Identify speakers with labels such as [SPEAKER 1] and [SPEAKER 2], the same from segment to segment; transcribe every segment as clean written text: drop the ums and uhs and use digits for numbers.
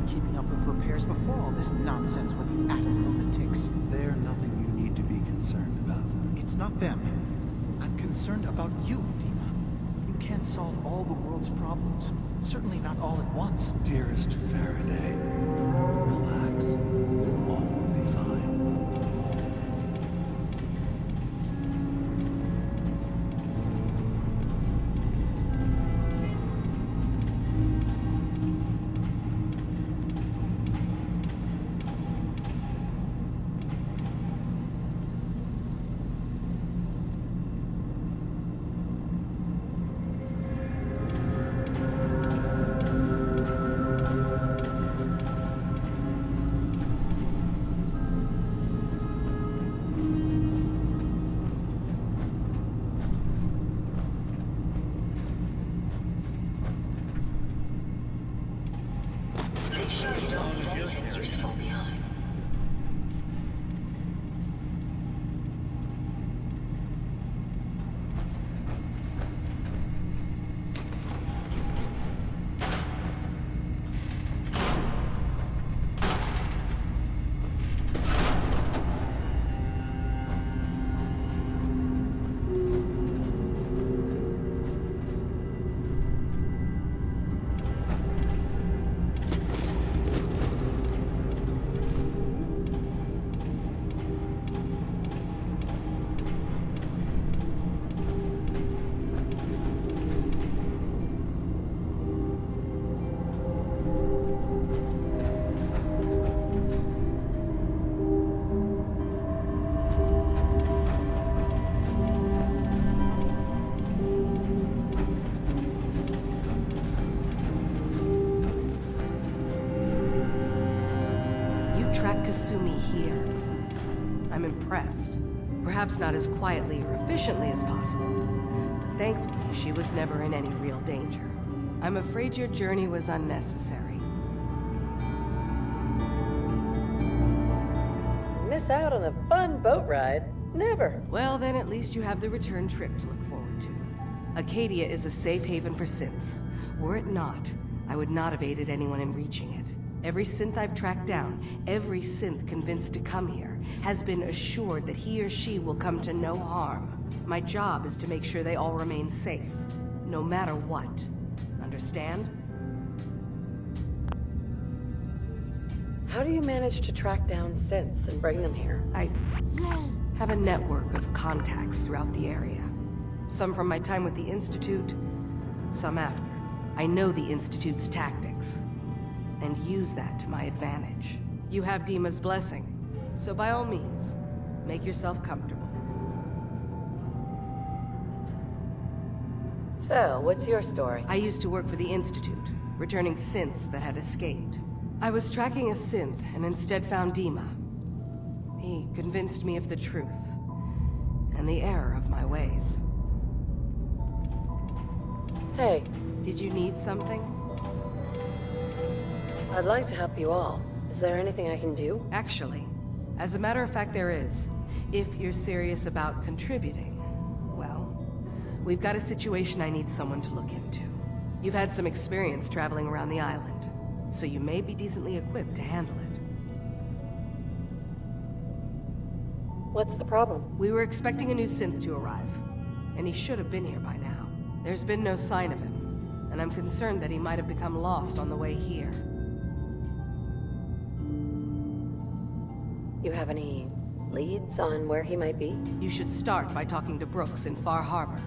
[SPEAKER 1] keeping up with repairs before all this nonsense with the atom lunatics.
[SPEAKER 2] They're nothing you need to be concerned about.
[SPEAKER 1] It's not them. I'm concerned about you, Dima. You can't solve all the world's problems. Certainly not all at once.
[SPEAKER 2] Dearest Faraday, relax. All will be fine.
[SPEAKER 3] Kasumi here. I'm impressed. Perhaps not as quietly or efficiently as possible, but thankfully she was never in any real danger. I'm afraid your journey was unnecessary.
[SPEAKER 4] Miss out on a fun boat ride? Never.
[SPEAKER 3] Well, then at least you have the return trip to look forward to. Arcadia is a safe haven for synths. Were it not, I would not have aided anyone in reaching it. Every synth I've tracked down, every synth convinced to come here, has been assured that he or she will come to no harm. My job is to make sure they all remain safe, no matter what. Understand?
[SPEAKER 4] How do you manage to track down synths and bring them here?
[SPEAKER 3] I have a network of contacts throughout the area. Some from my time with the Institute, some after. I know the Institute's tactics, and use that to my advantage. You have Dima's blessing, so by all means, make yourself comfortable.
[SPEAKER 4] So, what's your story?
[SPEAKER 3] I used to work for the Institute, returning synths that had escaped. I was tracking a synth, and instead found Dima. He convinced me of the truth, and the error of my ways.
[SPEAKER 4] Hey.
[SPEAKER 3] Did you need something?
[SPEAKER 4] I'd like to help you all. Is there anything I can do?
[SPEAKER 3] Actually, as a matter of fact, there is. If you're serious about contributing, well, we've got a situation I need someone to look into. You've had some experience traveling around the island, so you may be decently equipped to handle it.
[SPEAKER 4] What's the problem?
[SPEAKER 3] We were expecting a new synth to arrive, and he should have been here by now. There's been no sign of him, and I'm concerned that he might have become lost on the way here.
[SPEAKER 4] You have any leads on where he might be?
[SPEAKER 3] You should start by talking to Brooks in Far Harbor.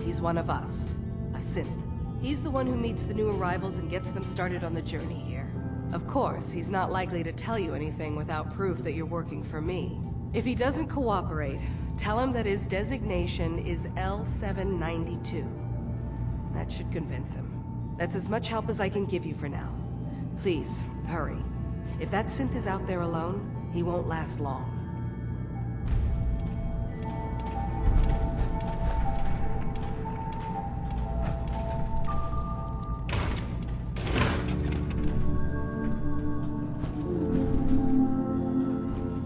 [SPEAKER 3] He's one of us, a synth. He's the one who meets the new arrivals and gets them started on the journey here. Of course, he's not likely to tell you anything without proof that you're working for me. If he doesn't cooperate, tell him that his designation is L792. That should convince him. That's as much help as I can give you for now. Please, hurry. If that synth is out there alone, he won't last long.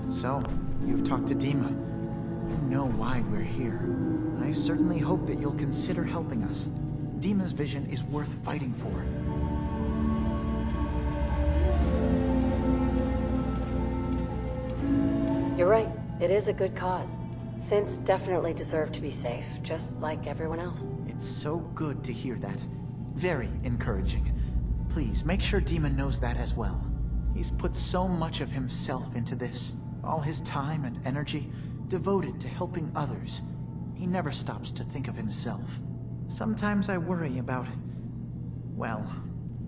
[SPEAKER 1] So, you've talked to Dima. You know why we're here. I certainly hope that you'll consider helping us. Dima's vision is worth fighting for.
[SPEAKER 4] It is a good cause. Synths definitely deserve to be safe, just like everyone else.
[SPEAKER 1] It's so good to hear that. Very encouraging. Please, make sure Dima knows that as well. He's put so much of himself into this. All his time and energy devoted to helping others. He never stops to think of himself. Sometimes I worry about... well,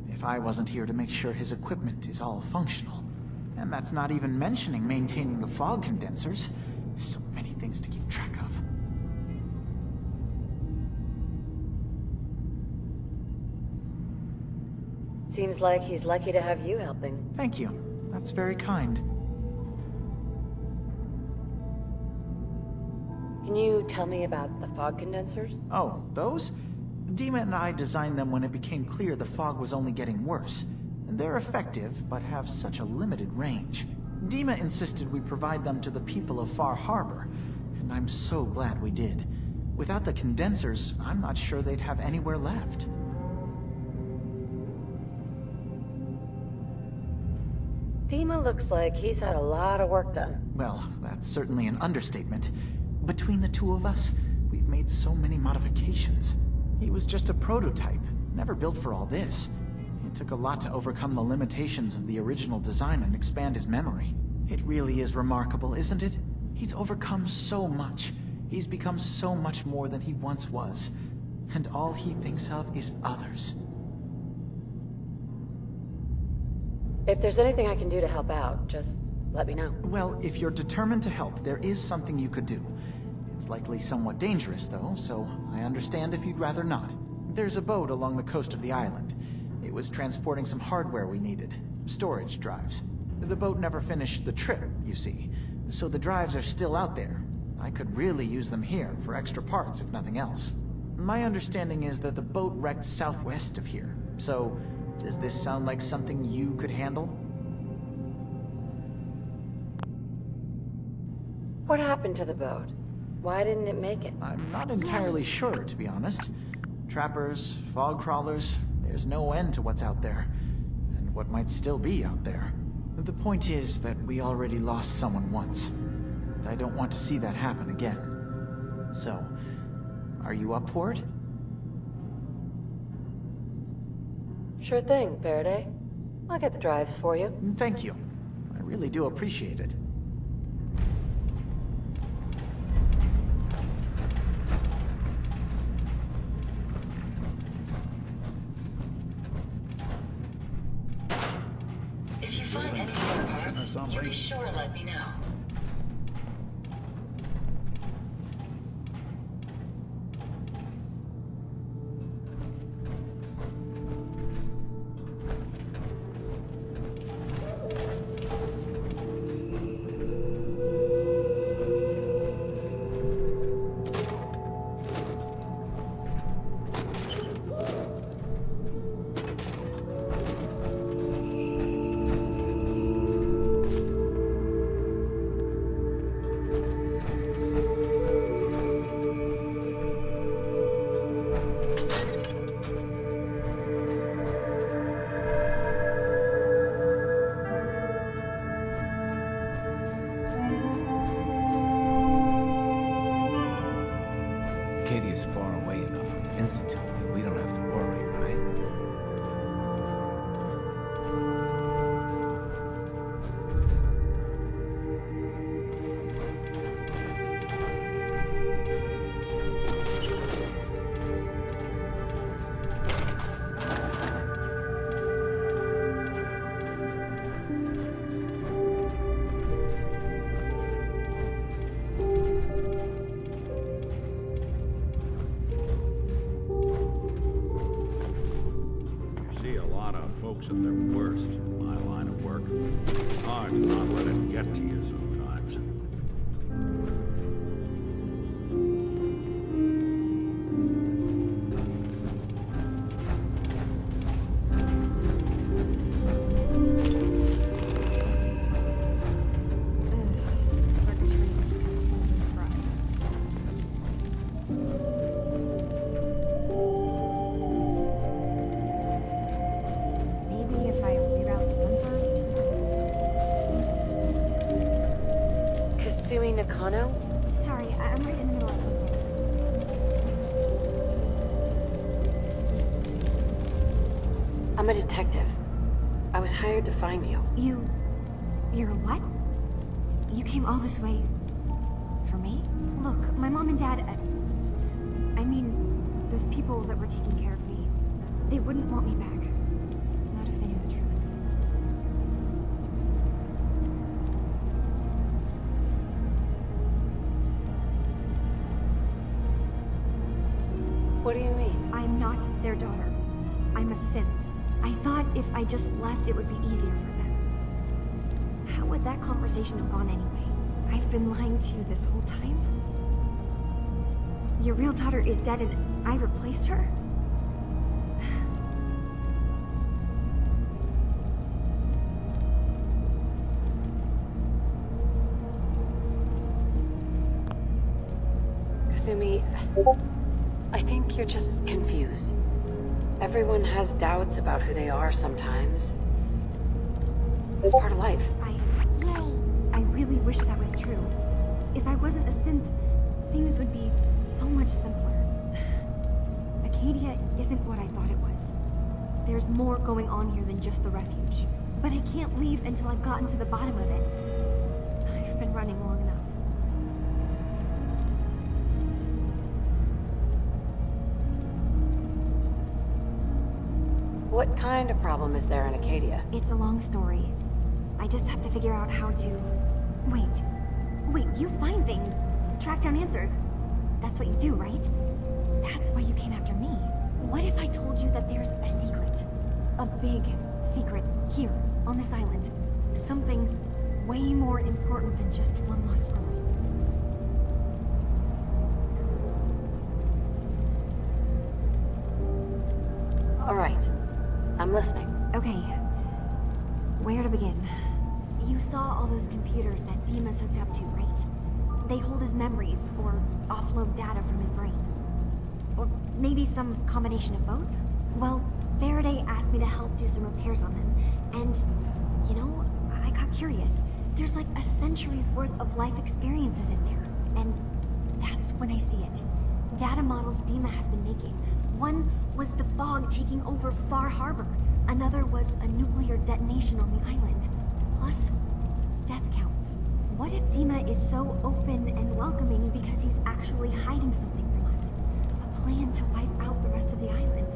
[SPEAKER 1] if I wasn't here to make sure his equipment is all functional. And that's not even mentioning maintaining the fog condensers. So many things to keep track of.
[SPEAKER 4] Seems like he's lucky to have you helping.
[SPEAKER 1] Thank you. That's very kind.
[SPEAKER 4] Can you tell me about the fog condensers?
[SPEAKER 1] Oh, those? Dima and I designed them when it became clear the fog was only getting worse. They're effective, but have such a limited range. Dima insisted we provide them to the people of Far Harbor, and I'm so glad we did. Without the condensers, I'm not sure they'd have anywhere left.
[SPEAKER 4] Dima looks like he's had a lot of work done.
[SPEAKER 1] Well, that's certainly an understatement. Between the two of us, we've made so many modifications. He was just a prototype, never built for all this. It took a lot to overcome the limitations of the original design and expand his memory. It really is remarkable, isn't it? He's overcome so much. He's become so much more than he once was. And all he thinks of is others.
[SPEAKER 4] If there's anything I can do to help out, just let me know.
[SPEAKER 1] Well, if you're determined to help, there is something you could do. It's likely somewhat dangerous, though, so I understand if you'd rather not. There's a boat along the coast of the island. It was transporting some hardware we needed. Storage drives. The boat never finished the trip, you see. So the drives are still out there. I could really use them here for extra parts, if nothing else. My understanding is that the boat wrecked southwest of here. So, does this sound like something you could handle?
[SPEAKER 4] What happened to the boat? Why didn't it make it?
[SPEAKER 1] I'm not entirely sure, to be honest. Trappers, fog crawlers, there's no end to what's out there. And what might still be out there. The point is that we already lost someone once. And I don't want to see that happen again. So, are you up for it?
[SPEAKER 4] Sure thing, Faraday. I'll get the drives for you.
[SPEAKER 1] Thank you. I really do appreciate it.
[SPEAKER 5] If you find any spare parts, you be sure to let me know.
[SPEAKER 6] Arcadia's far away enough from the Institute that we don't have to worry, right?
[SPEAKER 7] See a lot of folks at their worst in my line of work. Hard to not let it get to you sometimes.
[SPEAKER 8] Maybe if I reroute the sensors?
[SPEAKER 4] Brony Nakano?
[SPEAKER 8] Sorry, I'm right in the middle of something.
[SPEAKER 4] I'm a detective. I was hired to find you.
[SPEAKER 8] You're a what? You came all this way... for me? Look, my mom and dad... I mean, those people that were taking care of me, they wouldn't want me back. Not if they knew the truth.
[SPEAKER 4] What do you mean?
[SPEAKER 8] I'm not their daughter. I'm a synth. I thought if I just left, it would be easier for them. How would that conversation have gone anyway? I've been lying to you this whole time? Your real daughter is dead and I replaced her?
[SPEAKER 4] Kasumi, I think you're just confused. Everyone has doubts about who they are sometimes. It's part of life.
[SPEAKER 8] I really wish that was true. If I wasn't a synth, things would be so much simpler. Arcadia isn't what I thought it was. There's more going on here than just the refuge. But I can't leave until I've gotten to the bottom of it. I've been running long enough.
[SPEAKER 4] What kind of problem is there in Arcadia?
[SPEAKER 8] It's a long story. I just have to figure out how to... Wait, you find things. Track down answers. That's what you do, right? That's why you came after me. What if I told you that there's a secret? A big secret here, on this island. Something way more important than just one lost girl.
[SPEAKER 4] All right. I'm listening.
[SPEAKER 8] Okay. Where to begin? You saw all those computers that Dima's hooked up to, right? They hold his memories, or offload data from his brain. Or maybe some combination of both? Well, Faraday asked me to help do some repairs on them. And, you know, I got curious. There's like a century's worth of life experiences in there. And that's when I see it. Data models Dima has been making. One was the fog taking over Far Harbor. Another was a nuclear detonation on the island. Plus, death counts. What if Dima is so open and welcoming because he's actually hiding something from us? A plan to wipe out the rest of the island.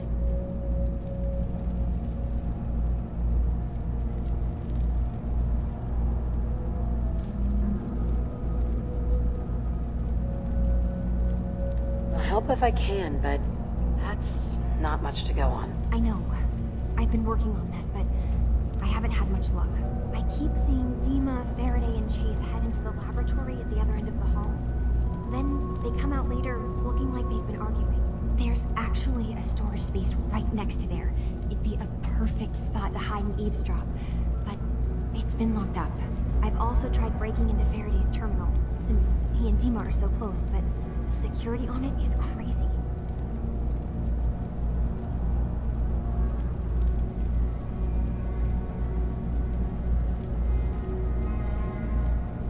[SPEAKER 4] I'll help if I can, but that's not much to go on.
[SPEAKER 8] I know. I've been working on that, but I haven't had much luck. I keep seeing Dima, Faraday, and Chase head into the laboratory at the other end of the hall. Then they come out later looking like they've been arguing. There's actually a storage space right next to there. It'd be a perfect spot to hide and eavesdrop, but it's been locked up. I've also tried breaking into Faraday's terminal, since he and Dima are so close, but the security on it is crazy.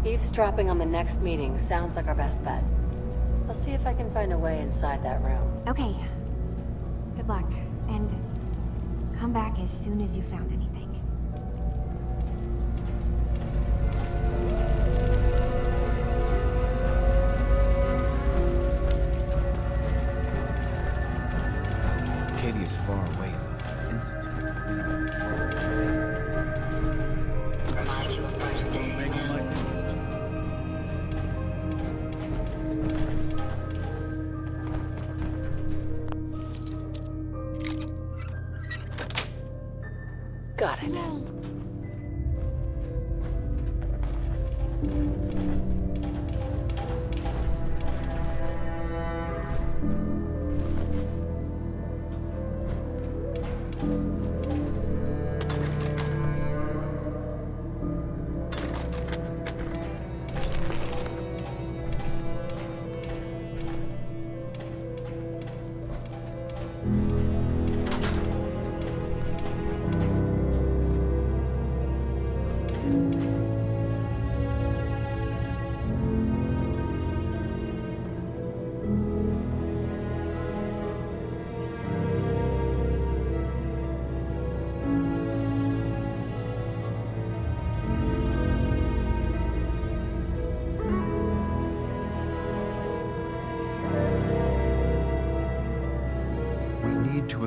[SPEAKER 4] Eavesdropping on the next meeting sounds like our best bet. I'll see if I can find a way inside that room.
[SPEAKER 8] Okay. Good luck, and come back as soon as you found anything.
[SPEAKER 6] Arcadia's far away enough. Institute.
[SPEAKER 5] Remind you of present day.
[SPEAKER 4] Got it.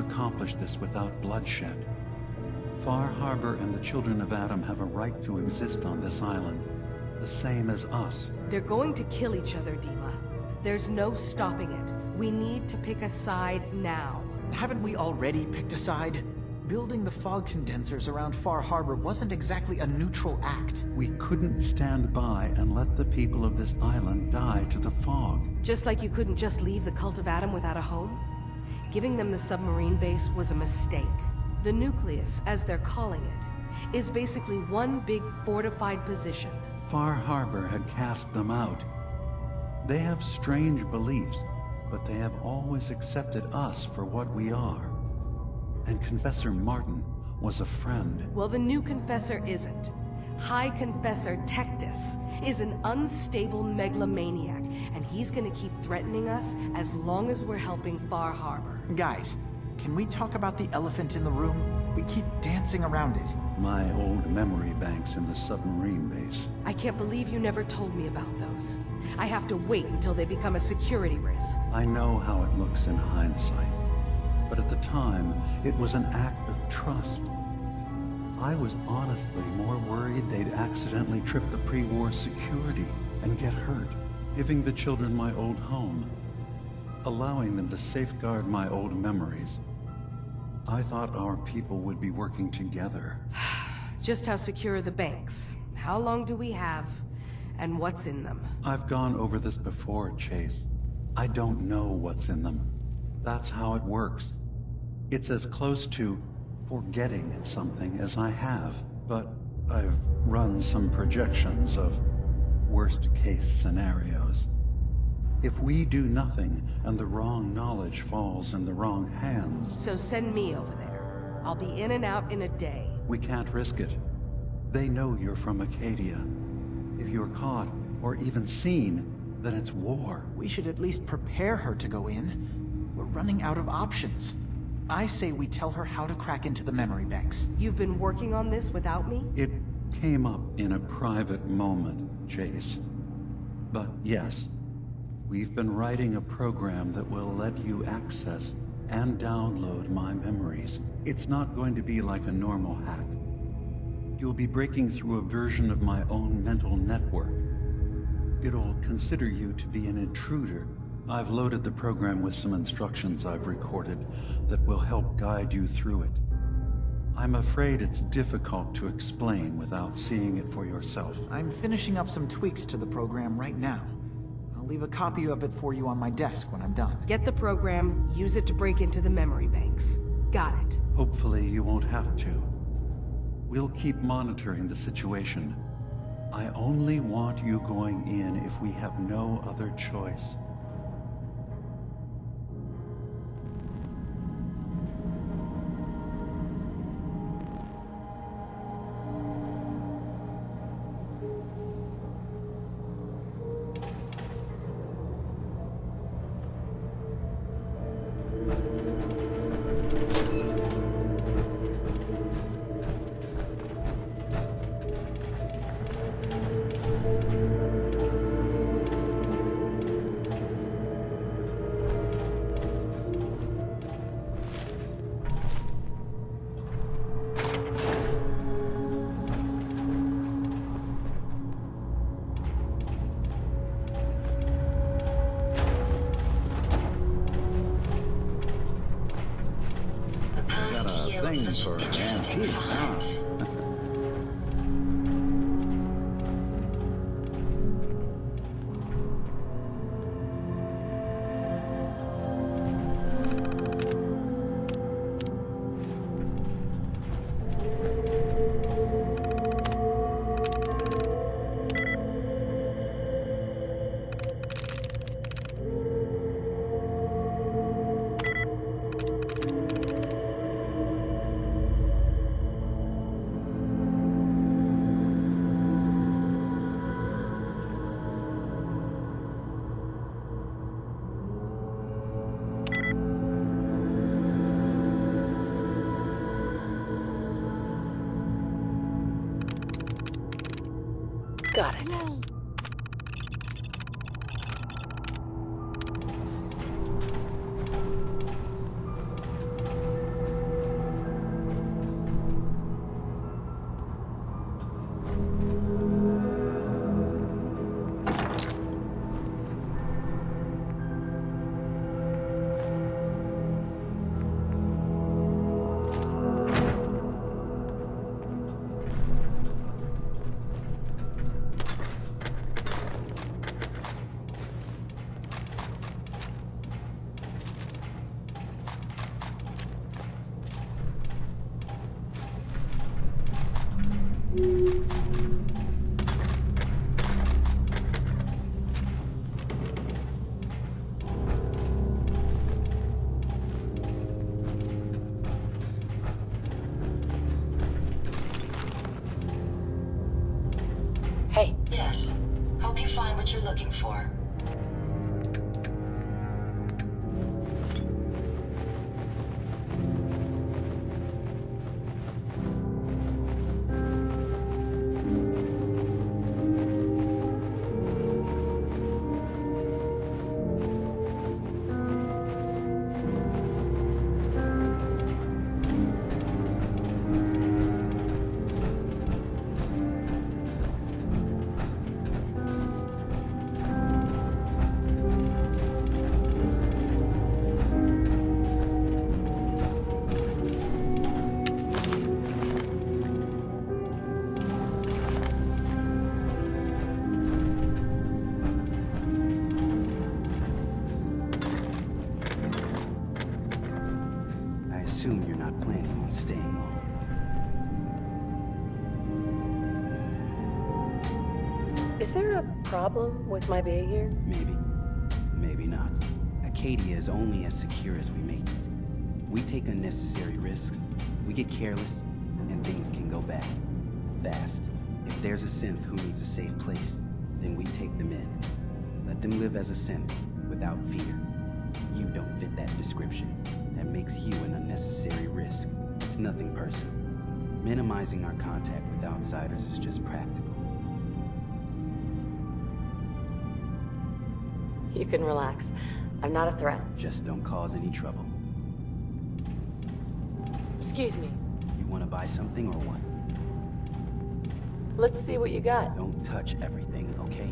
[SPEAKER 2] accomplish this without bloodshed. Far Harbor and the children of Adam have a right to exist on this island, the same as us.
[SPEAKER 3] They're going to kill each other, Dima. There's no stopping it. We need to pick a side now.
[SPEAKER 1] Haven't we already picked a side? Building the fog condensers around Far Harbor wasn't exactly a neutral act.
[SPEAKER 2] We couldn't stand by and let the people of this island die to the fog.
[SPEAKER 3] Just like you couldn't just leave the Cult of Adam without a home? Giving them the submarine base was a mistake. The nucleus, as they're calling it, is basically one big fortified position.
[SPEAKER 2] Far Harbor had cast them out. They have strange beliefs, but they have always accepted us for what we are. And Confessor Martin was a friend.
[SPEAKER 3] Well, the new Confessor isn't. High Confessor Tectus is an unstable megalomaniac, and he's gonna keep threatening us as long as we're helping Far Harbor.
[SPEAKER 1] Guys, can we talk about the elephant in the room? We keep dancing around it.
[SPEAKER 2] My old memory banks in the submarine base.
[SPEAKER 3] I can't believe you never told me about those. I have to wait until they become a security risk.
[SPEAKER 2] I know how it looks in hindsight, but at the time, it was an act of trust. I was honestly more worried they'd accidentally trip the pre-war security and get hurt, giving the children my old home, allowing them to safeguard my old memories. I thought our people would be working together.
[SPEAKER 3] Just how secure are the banks? How long do we have? And what's in them?
[SPEAKER 2] I've gone over this before, Chase. I don't know what's in them. That's how it works. It's as close to forgetting something as I have, but I've run some projections of worst-case scenarios. If we do nothing and the wrong knowledge falls in the wrong hands...
[SPEAKER 3] So send me over there. I'll be in and out in a day.
[SPEAKER 2] We can't risk it. They know you're from Arcadia. If you're caught, or even seen, then it's war.
[SPEAKER 1] We should at least prepare her to go in. We're running out of options. I say we tell her how to crack into the memory banks.
[SPEAKER 3] You've been working on this without me?
[SPEAKER 2] It came up in a private moment, Chase. But yes, we've been writing a program that will let you access and download my memories. It's not going to be like a normal hack. You'll be breaking through a version of my own mental network. It'll consider you to be an intruder. I've loaded the program with some instructions I've recorded that will help guide you through it. I'm afraid it's difficult to explain without seeing it for yourself.
[SPEAKER 1] I'm finishing up some tweaks to the program right now. I'll leave a copy of it for you on my desk when I'm done.
[SPEAKER 3] Get the program, use it to break into the memory banks. Got it.
[SPEAKER 2] Hopefully you won't have to. We'll keep monitoring the situation. I only want you going in if we have no other choice.
[SPEAKER 7] For antiques, huh?
[SPEAKER 4] Got it. Hey,
[SPEAKER 5] Yes. Hope you find what you're looking for.
[SPEAKER 9] I assume you're not planning on staying long.
[SPEAKER 4] is there a problem with my being here?
[SPEAKER 9] Maybe. Maybe not. Arcadia is only as secure as we make it. We take unnecessary risks, we get careless, and things can go bad. Fast. If there's a synth who needs a safe place, then we take them in. Let them live as a synth, without fear. You don't fit that description. That makes you an unnecessary risk. It's nothing personal. Minimizing our contact with outsiders is just practical.
[SPEAKER 4] You can relax. I'm not a threat.
[SPEAKER 9] Just don't cause any trouble.
[SPEAKER 4] Excuse me.
[SPEAKER 9] You want to buy something or what?
[SPEAKER 4] Let's see what you got.
[SPEAKER 9] Don't touch everything, okay?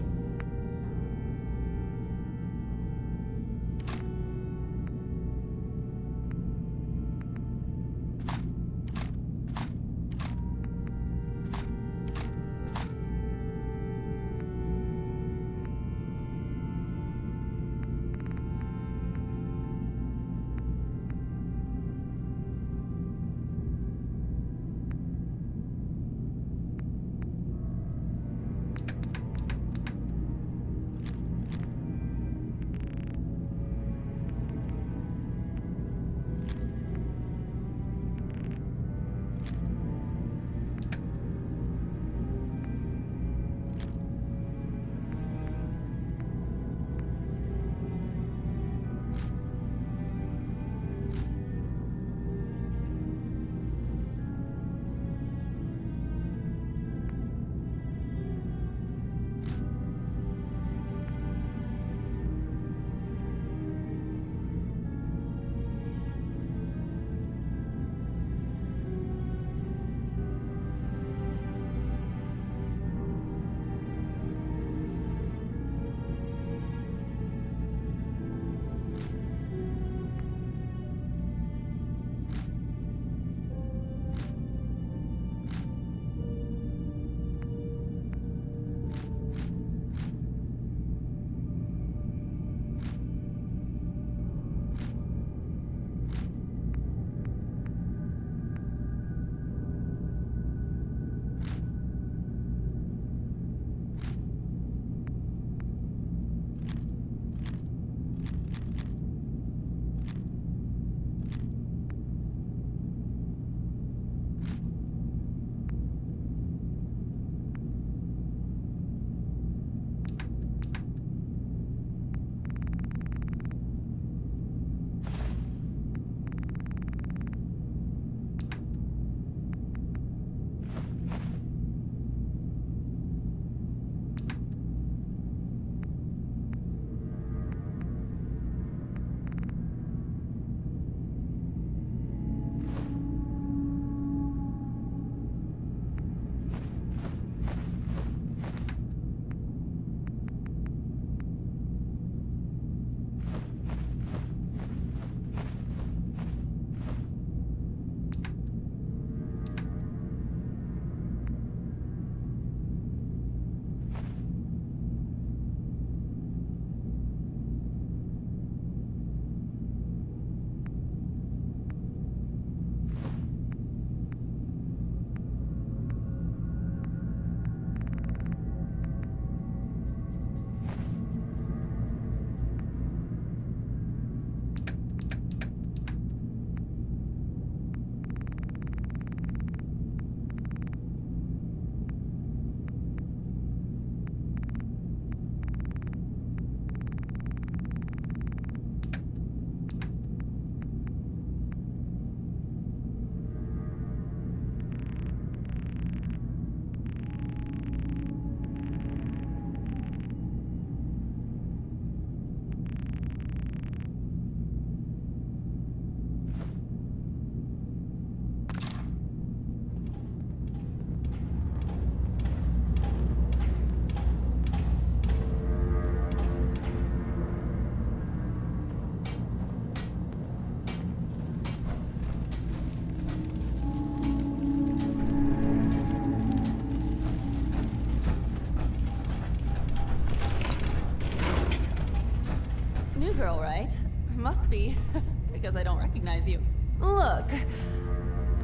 [SPEAKER 10] because I don't recognize you. Look,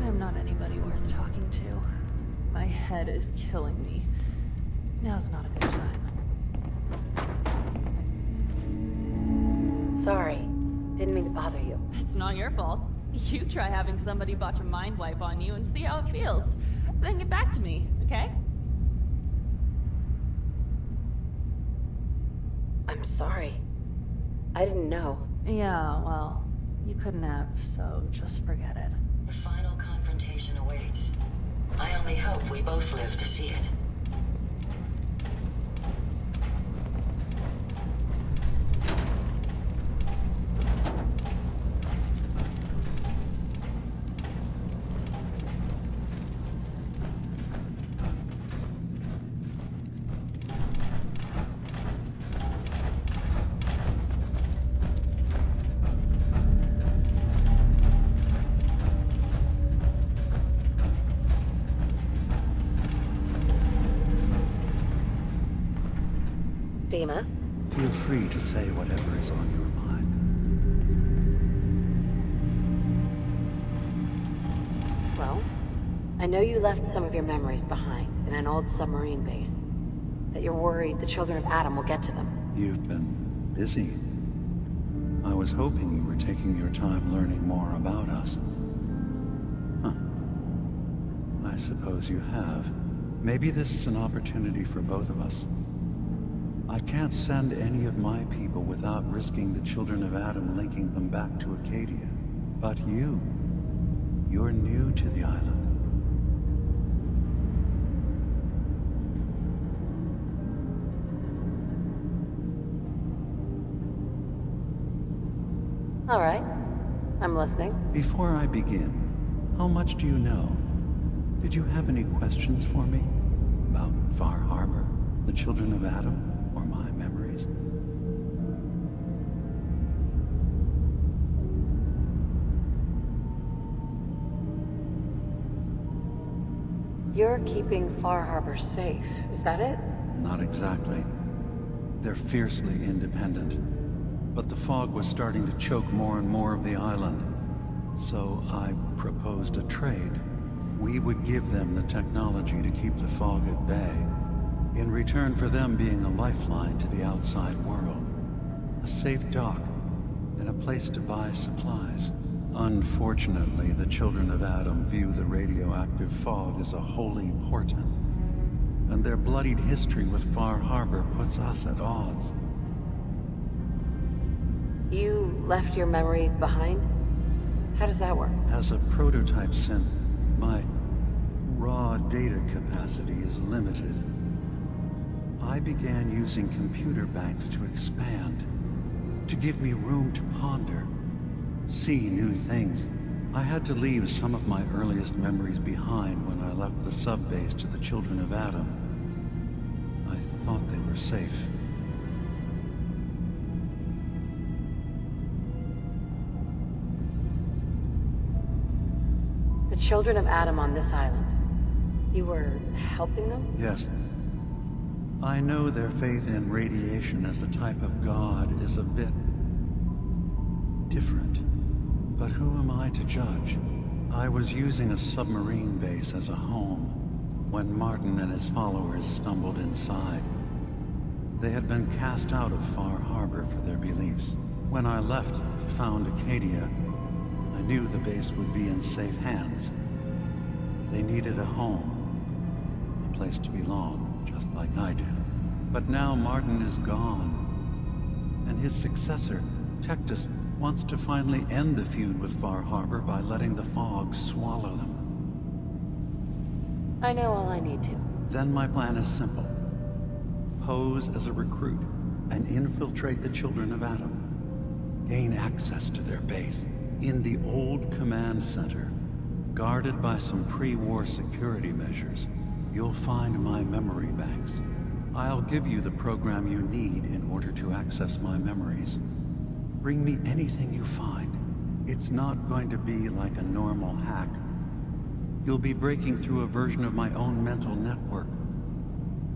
[SPEAKER 10] I'm not anybody worth talking to. My head is killing me. Now's not a good time.
[SPEAKER 4] Sorry. Didn't mean to bother you.
[SPEAKER 10] It's not your fault. You try having somebody botch a mind wipe on you and see how it feels. Then get back to me, okay?
[SPEAKER 4] I'm sorry. I didn't know.
[SPEAKER 10] Yeah, well, you couldn't have, so just forget it.
[SPEAKER 5] The final confrontation awaits. I only hope we both live to see it.
[SPEAKER 4] Dima?
[SPEAKER 2] Feel free to say whatever is on your mind.
[SPEAKER 4] Well, I know you left some of your memories behind in an old submarine base. That you're worried the children of Adam will get to them.
[SPEAKER 2] You've been busy. I was hoping you were taking your time learning more about us. Huh. I suppose you have. Maybe this is an opportunity for both of us. I can't send any of my people without risking the children of Adam linking them back to Arcadia. But you're new to the island.
[SPEAKER 4] All right. I'm listening.
[SPEAKER 2] Before I begin, how much do you know? Did you have any questions for me? About Far Harbor, the children of Adam? Or my memories?
[SPEAKER 4] You're keeping Far Harbor safe, is that it?
[SPEAKER 2] Not exactly. They're fiercely independent. But the fog was starting to choke more and more of the island. So I proposed a trade. We would give them the technology to keep the fog at bay, in return for them being a lifeline to the outside world. A safe dock, and a place to buy supplies. Unfortunately, the children of Adam view the radioactive fog as a holy portent, and their bloodied history with Far Harbor puts us at odds.
[SPEAKER 4] You left your memories behind? How does that work?
[SPEAKER 2] As a prototype synth, my raw data capacity is limited. I began using computer banks to expand, to give me room to ponder, see new things. I had to leave some of my earliest memories behind when I left the sub-base to the children of Adam. I thought they were safe.
[SPEAKER 4] The children of Adam on this island. You were helping them?
[SPEAKER 2] Yes. I know their faith in radiation as a type of god is a bit different. But who am I to judge? I was using a submarine base as a home when Martin and his followers stumbled inside. They had been cast out of Far Harbor for their beliefs. When I left and found Arcadia, I knew the base would be in safe hands. They needed a home, a place to belong, just like I do. But now Martin is gone, and his successor, Tectus, wants to finally end the feud with Far Harbor by letting the fog swallow them.
[SPEAKER 4] I know all I need to.
[SPEAKER 2] Then my plan is simple. Pose as a recruit and infiltrate the children of Adam. Gain access to their base. In the old command center, guarded by some pre-war security measures, you'll find my memory banks. I'll give you the program you need in order to access my memories. Bring me anything you find. It's not going to be like a normal hack. You'll be breaking through a version of my own mental network.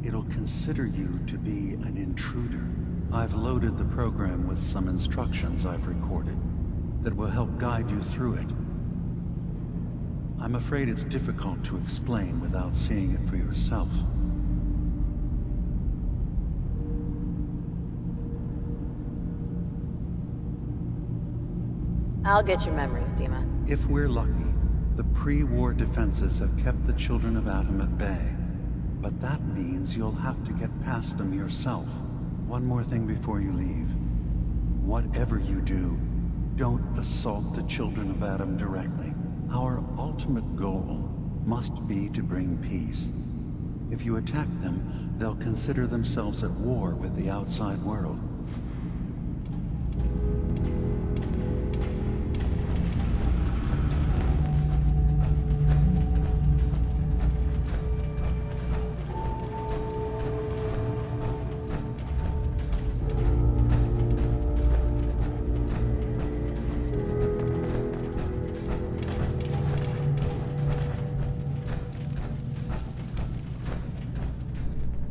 [SPEAKER 2] It'll consider you to be an intruder. I've loaded the program with some instructions I've recorded. that will help guide you through it. I'm afraid it's difficult to explain without seeing it for yourself.
[SPEAKER 4] I'll get your memories, Dima.
[SPEAKER 2] If we're lucky, the pre-war defenses have kept the children of Adam at bay. But that means you'll have to get past them yourself. One more thing before you leave. Whatever you do, don't assault the children of Adam directly. Our ultimate goal must be to bring peace. If you attack them, they'll consider themselves at war with the outside world.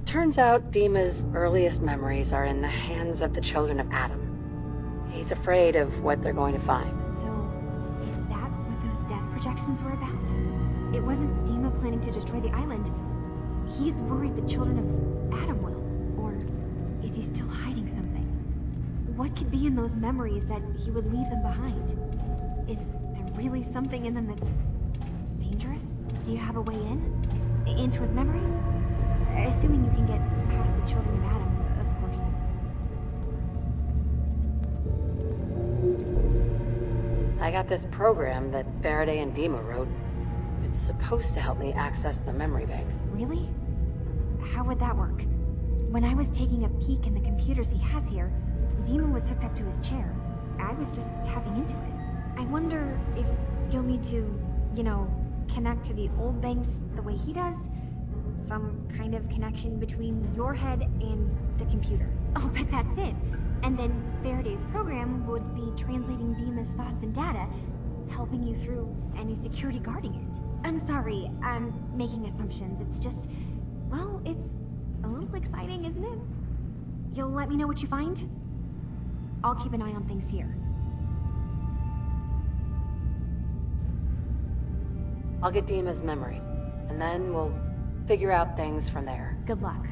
[SPEAKER 4] Turns out Dima's earliest memories are in the hands of the children of Adam. He's afraid of what they're going to find.
[SPEAKER 8] So, is that what those death projections were about? It wasn't Dima planning to destroy the island. He's worried the children of Adam will. Or is he still hiding something? What could be in those memories that he would leave them behind? Is there really something in them that's dangerous? Do you have a way in? Into his memories? Assuming you can get past the children of Adam, of course.
[SPEAKER 4] I got this program that Faraday and Dima wrote. It's supposed to help me access the memory banks.
[SPEAKER 8] Really? How would that work? When I was taking a peek in the computers he has here, Dima was hooked up to his chair. I was just tapping into it. I wonder if you'll need to, connect to the old banks the way he does? Some kind of connection between your head and the computer. I'll bet that's it. And then Faraday's program would be translating Dima's thoughts and data, helping you through any security guarding it. I'm sorry, I'm making assumptions. It's just, well, it's a little exciting, isn't it? You'll let me know what you find? I'll keep an eye on things here.
[SPEAKER 4] I'll get Dima's memories, and then we'll figure out things from there.
[SPEAKER 8] Good luck.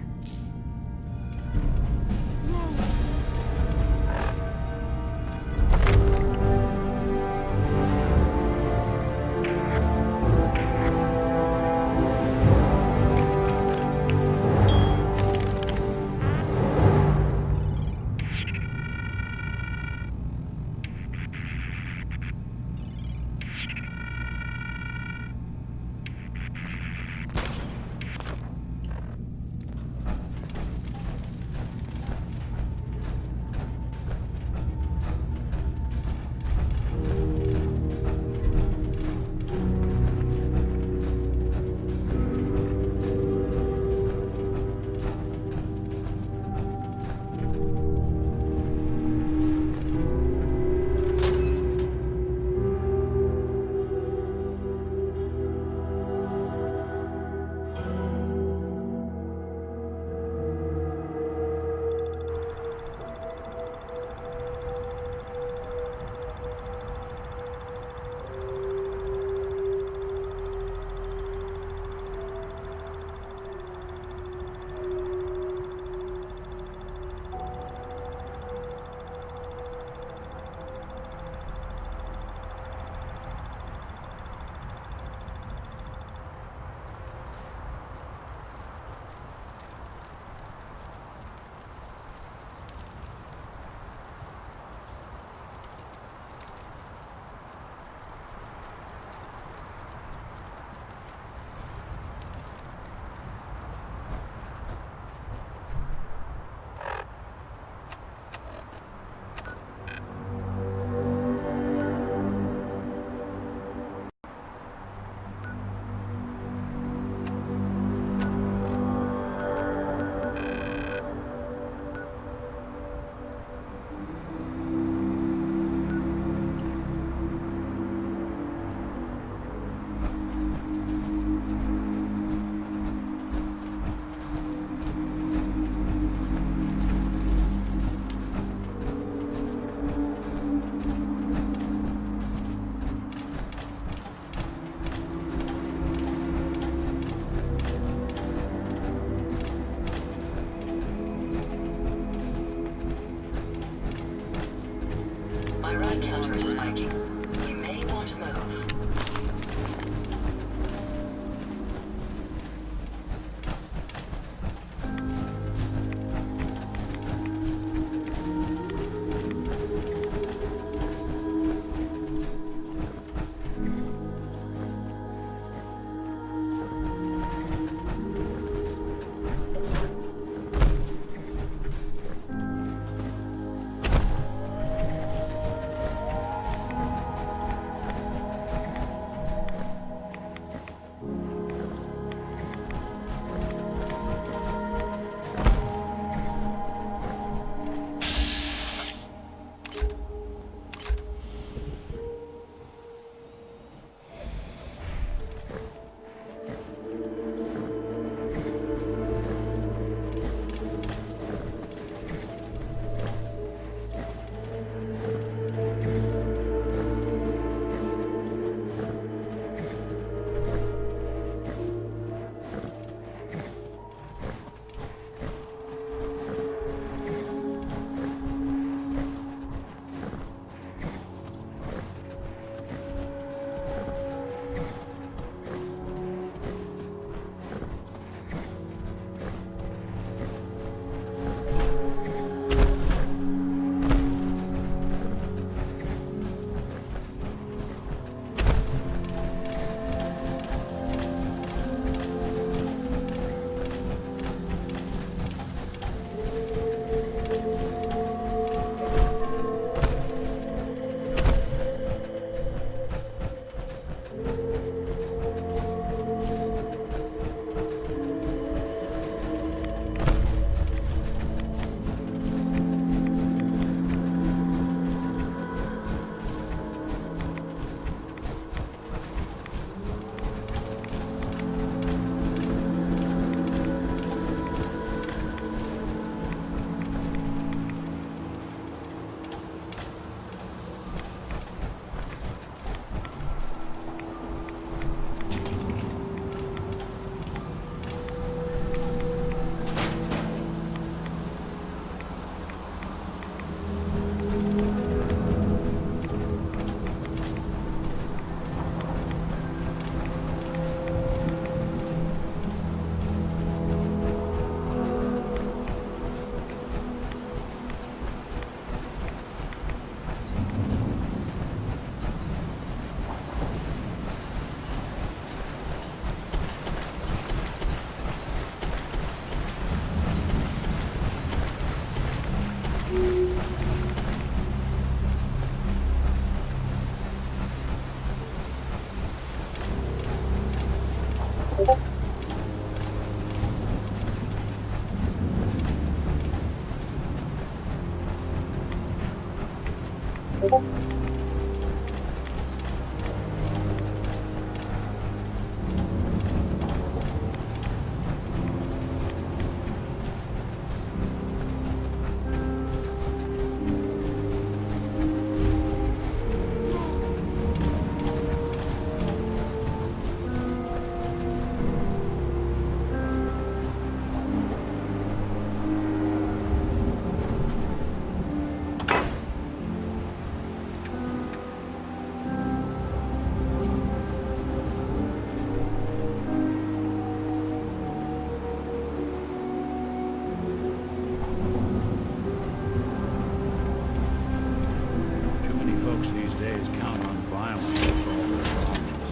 [SPEAKER 7] days count on violence to solve their problems.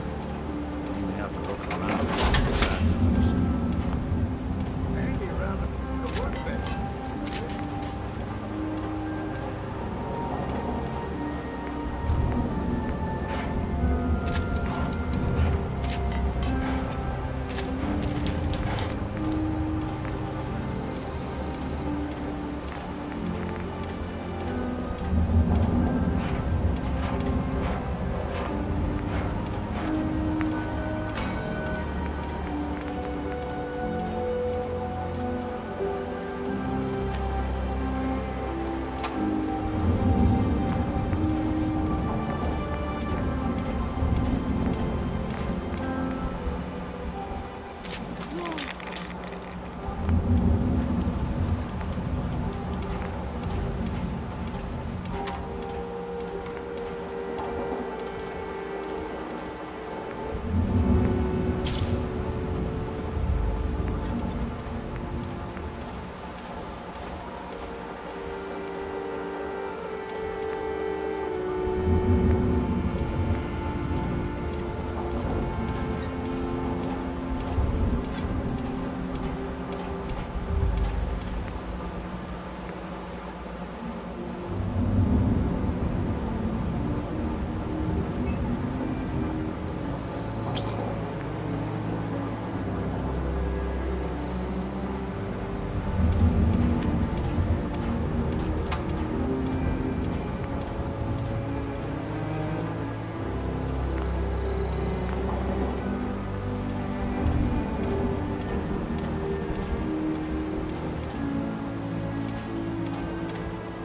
[SPEAKER 7] You may have to look around for that.
[SPEAKER 6] Maybe around the workbench.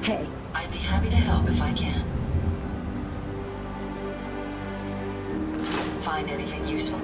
[SPEAKER 5] Hey. I'd be happy to help if I can. Find anything useful?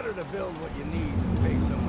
[SPEAKER 6] better to build what you need than pay someone